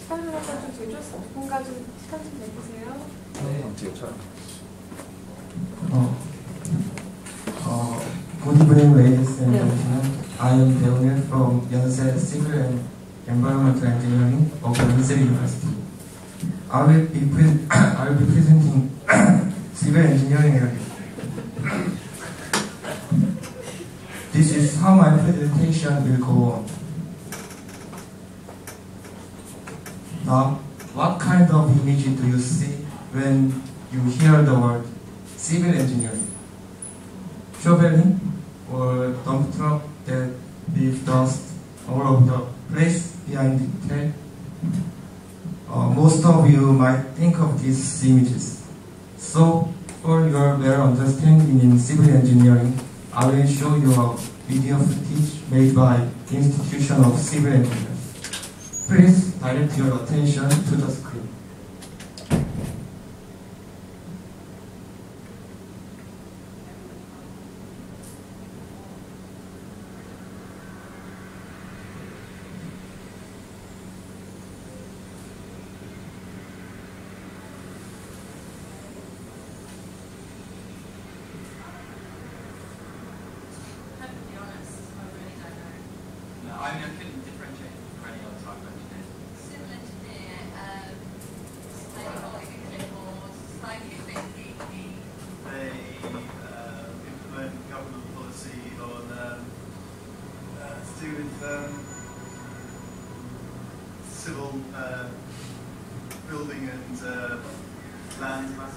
시간을 가지고 제조 누군가 좀 시간 좀 내주세요. Good evening, ladies and gentlemen. I am Deonil from Yonsei Civil and Environmental Engineering of Yonsei University. I will be presenting civil engineering area. This is how my presentation will go on. Now, what kind of image do you see when you hear the word civil engineering? Shoveling or dump truck that leave dust all over the place behind the tail? Most of you might think of these images. So, for your better understanding in civil engineering, I will show you a video footage made by the Institution of Civil Engineers. Please direct your attention to the screen. I mean, I couldn't differentiate for any other type of engineer. Civil engineer, slightly holding a clipboard, slightly thinking. They implement government policy on to do with civil building and land matters.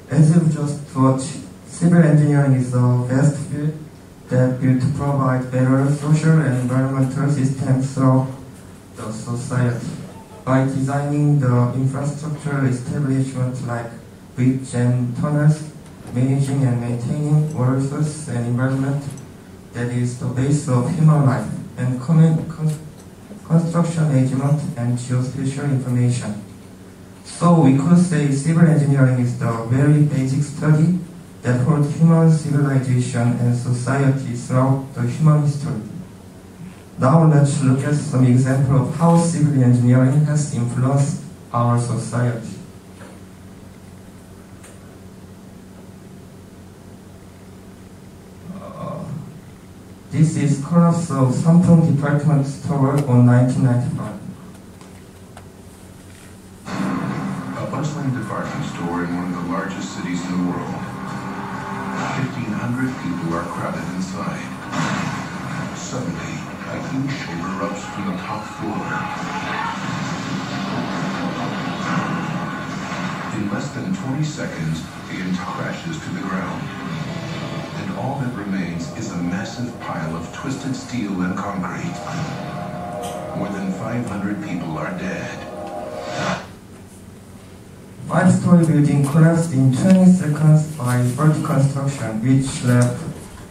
As you've just watched, civil engineering is a vast field that built to provide better social and environmental systems throughout the society. By designing the infrastructure establishments like bridges and tunnels, managing and maintaining water sources and environment that is the base of human life, and construction management and geospatial information. So we could say civil engineering is the very basic study that holds human civilization and society throughout the human history. Now let's look at some examples of how civil engineering has influenced our society. This is collapse of Samsung Department Store on 1995. Bustling department store in one of the largest cities in the world. 1,500 people are crowded inside. Suddenly, a huge shoulder erupts from the top floor. In less than 20 seconds, the entire crashes to the ground. And all that remains is a massive pile of twisted steel and concrete. More than 500 people are dead. 5-story building collapsed in 20 seconds by faulty construction, which left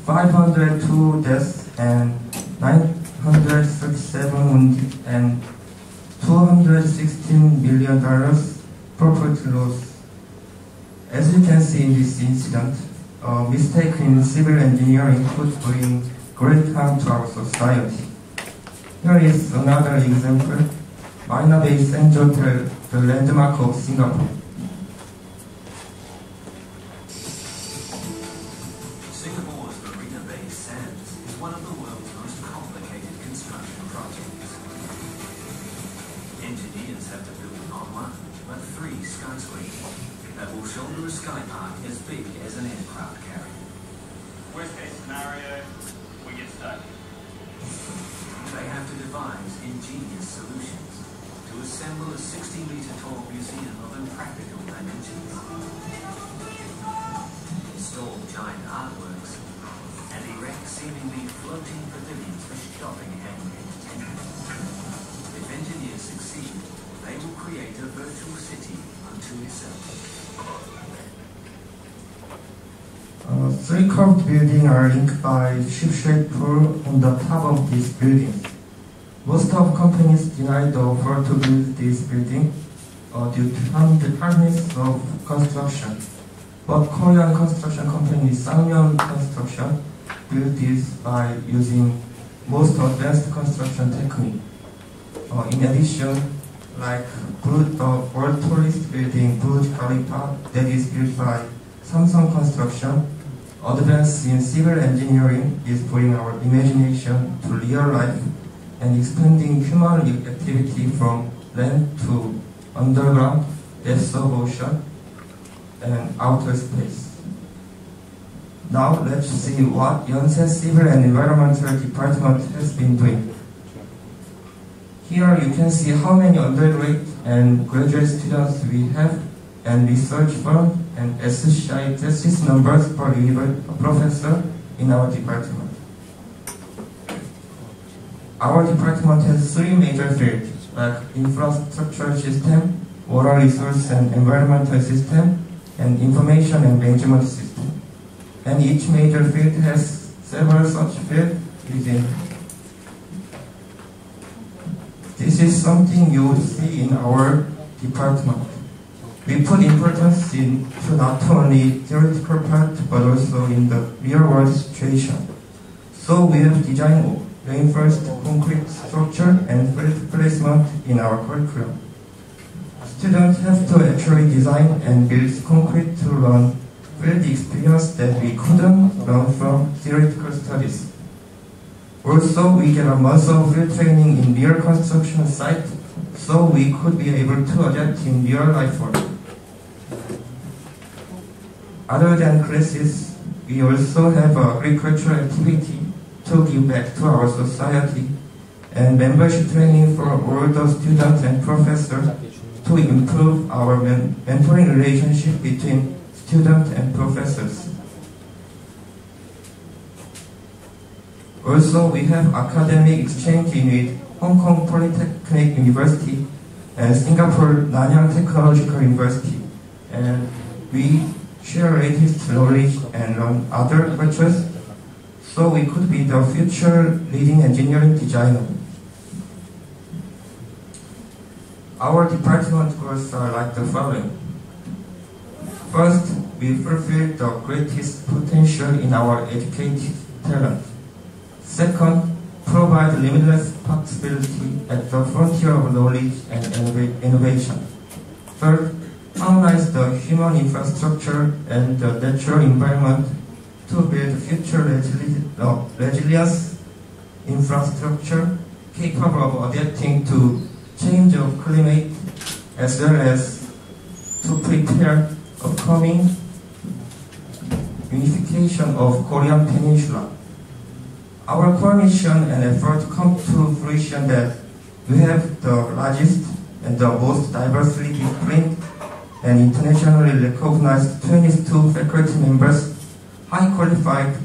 502 deaths and 937 wounded and $216 million property loss. As you can see in this incident, a mistake in civil engineering could bring great harm to our society. Here is another example, Marina Bay Sands Hotel, the landmark of Singapore. Singapore's Marina Bay Sands is one of the world's most complicated construction projects. Engineers have to build not one, but 3 skyscrapers that will shoulder a sky park as big as an aircraft carrier. Worst case scenario, we get stuck. They have to devise ingenious solutions to assemble a 60-meter tall museum of impractical dimensions, install giant artworks, and erect seemingly floating pavilions for shopping and entertainment. If engineers succeed, they will create a virtual city unto itself. 3 curved buildings are linked by ship-shaped pool on the top of these buildings. Most of companies deny the offer to build this building due to the hardness of construction. But Korean construction company Sangmyeon Construction built this by using most advanced construction technique. In addition, like the world tallest building Burj Khalifa that is built by Samsung Construction, advance in civil engineering is bringing our imagination to real life and expanding human activity from land to underground, depths of ocean, and outer space. Now let's see what Yonsei Civil and Environmental Department has been doing. Here you can see how many undergraduate and graduate students we have, and research firm and associate thesis numbers per professor in our department. Our department has 3 major fields, like infrastructure system, water resource and environmental system, and information and management system. And each major field has several such fields within. This is something you will see in our department. We put importance into not only theoretical part, but also in the real-world situation. So we have designed reinforced concrete structure and field placement in our curriculum. Students have to actually design and build concrete to learn field experience that we couldn't learn from theoretical studies. Also, we get a month of field training in real construction site, so we could be able to adapt in real life work. Other than classes, we also have agricultural activity to give back to our society and membership training for all the students and professors to improve our mentoring relationship between students and professors. Also, we have academic exchange with Hong Kong Polytechnic University and Singapore Nanyang Technological University, and we share latest knowledge and learn other cultures, so we could be the future leading engineering designer. Our department goals are like the following. First, we fulfill the greatest potential in our educated talent. Second, provide limitless possibility at the frontier of knowledge and innovation. Third, harmonize the human infrastructure and the natural environment to build future resilience infrastructure capable of adapting to change of climate, as well as to prepare upcoming unification of Korean Peninsula. Our core mission and effort come to fruition that we have the largest and the most diversely different and internationally recognized 22 faculty members, high qualified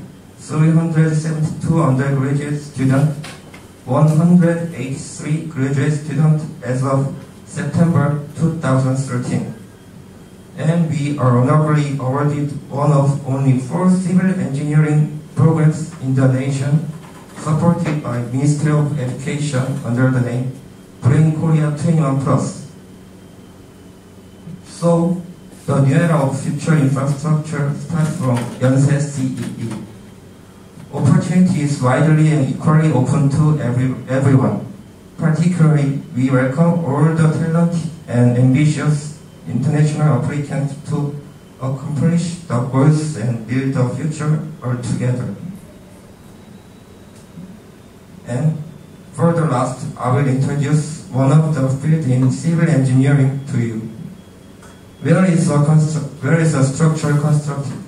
372 undergraduate students, 183 graduate students as of September 2013. And we are honorably awarded one of only 4 civil engineering programs in the nation, supported by Ministry of Education under the name Brain Korea 21 Plus. So, the new era of future infrastructure starts from Yonsei CEE. Opportunity is widely and equally open to everyone. Particularly, we welcome all the talented and ambitious international applicants to accomplish the goals and build the future all together. And for the last, I will introduce one of the fields in civil engineering to you. Where is a structure constructed?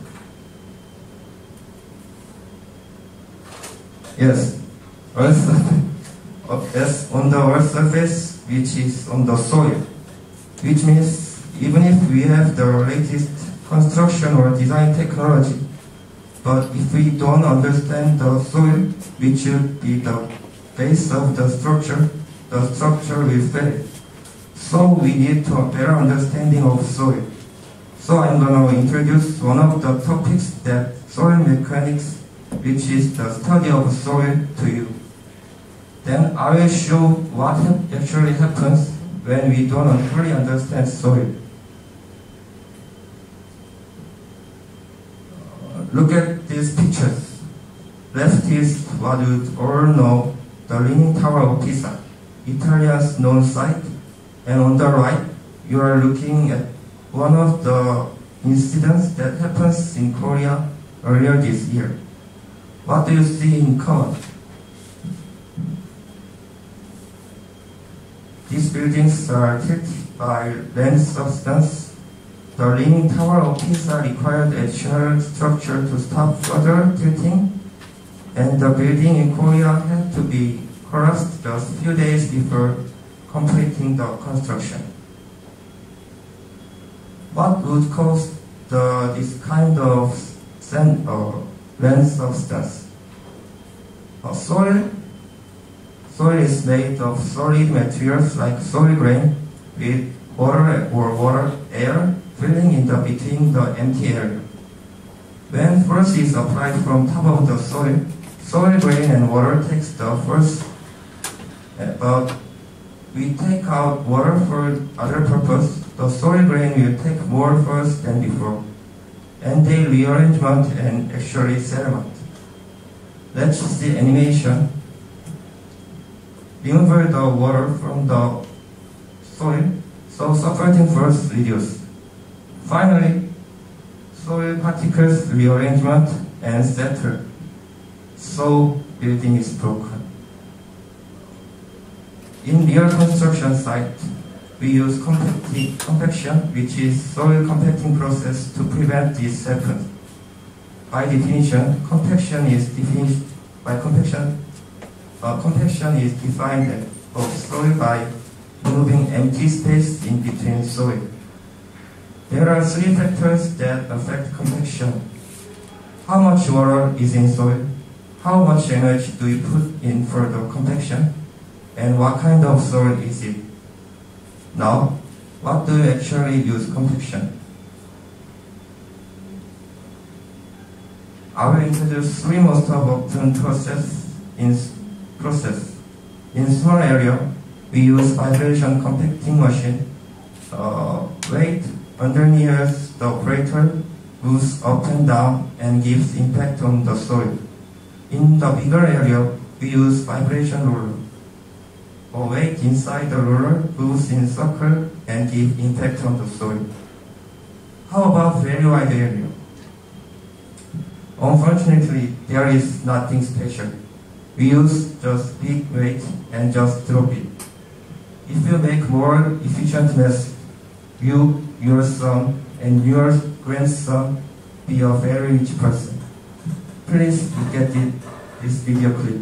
Yes, Earth on the Earth's surface, which is on the soil, which means even if we have the latest construction or design technology, but if we don't understand the soil, which should be the base of the structure will fail. So we need to have better understanding of soil. So I'm going to introduce one of the topics, that soil mechanics, which is the study of soil, to you. Then I will show what actually happens when we don't fully understand soil. Look at these pictures. Left is what you all know, the Leaning Tower of Pisa, Italia's known site. And on the right, you are looking at one of the incidents that happens in Korea earlier this year. What do you see in common? These buildings are tilted by land substance. The Leaning Tower of Pisa required additional structure to stop further tilting, and the building in Korea had to be collapsed just a few days before completing the construction. What would cause this kind of sand or land substance? Soil is made of solid materials like soil grain with water or water air filling in between the empty area. When force is applied from top of the soil grain and water takes the force, but we take out water for other purpose. The soil grain will take more force than before, and they rearrangement and actually settlement. Let's see animation. Remove the water from the soil, so supporting force reduce. Finally, soil particles rearrangement and settle, so building is broken. In real construction site, we use compaction, which is soil compacting process, to prevent this happen. By definition, compaction is defined of soil by removing empty space in between soil. There are 3 factors that affect compaction. How much water is in soil? How much energy do we put in for the compaction? And what kind of soil is it? Now, what do you actually use compaction? I will introduce 3 most often process. In small area, we use vibration compacting machine. Weight underneath the operator moves up and down and gives impact on the soil. In the bigger area, we use vibration roller. Weight inside the roller moves in circle and give impact on the soil. How about very wide area? Unfortunately, there is nothing special. We use just big weight and just drop it. If you make more efficient method, you, your son, and your grandson be a very rich person. Please look at this video clip.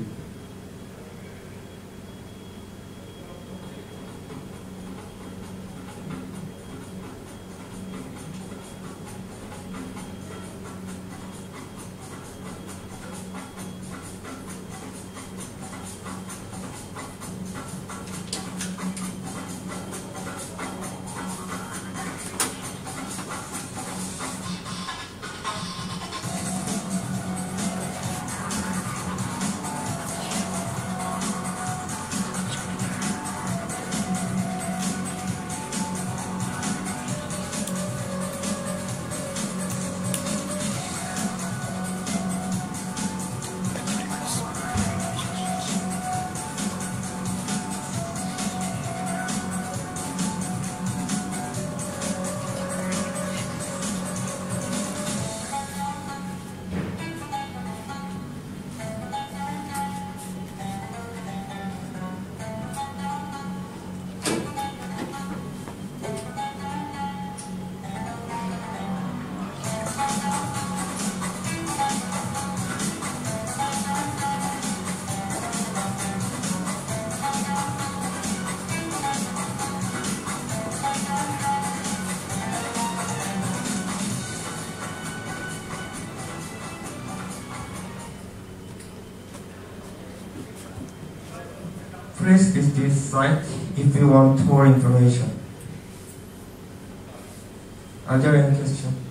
Please visit this site if you want more information. Are there any questions?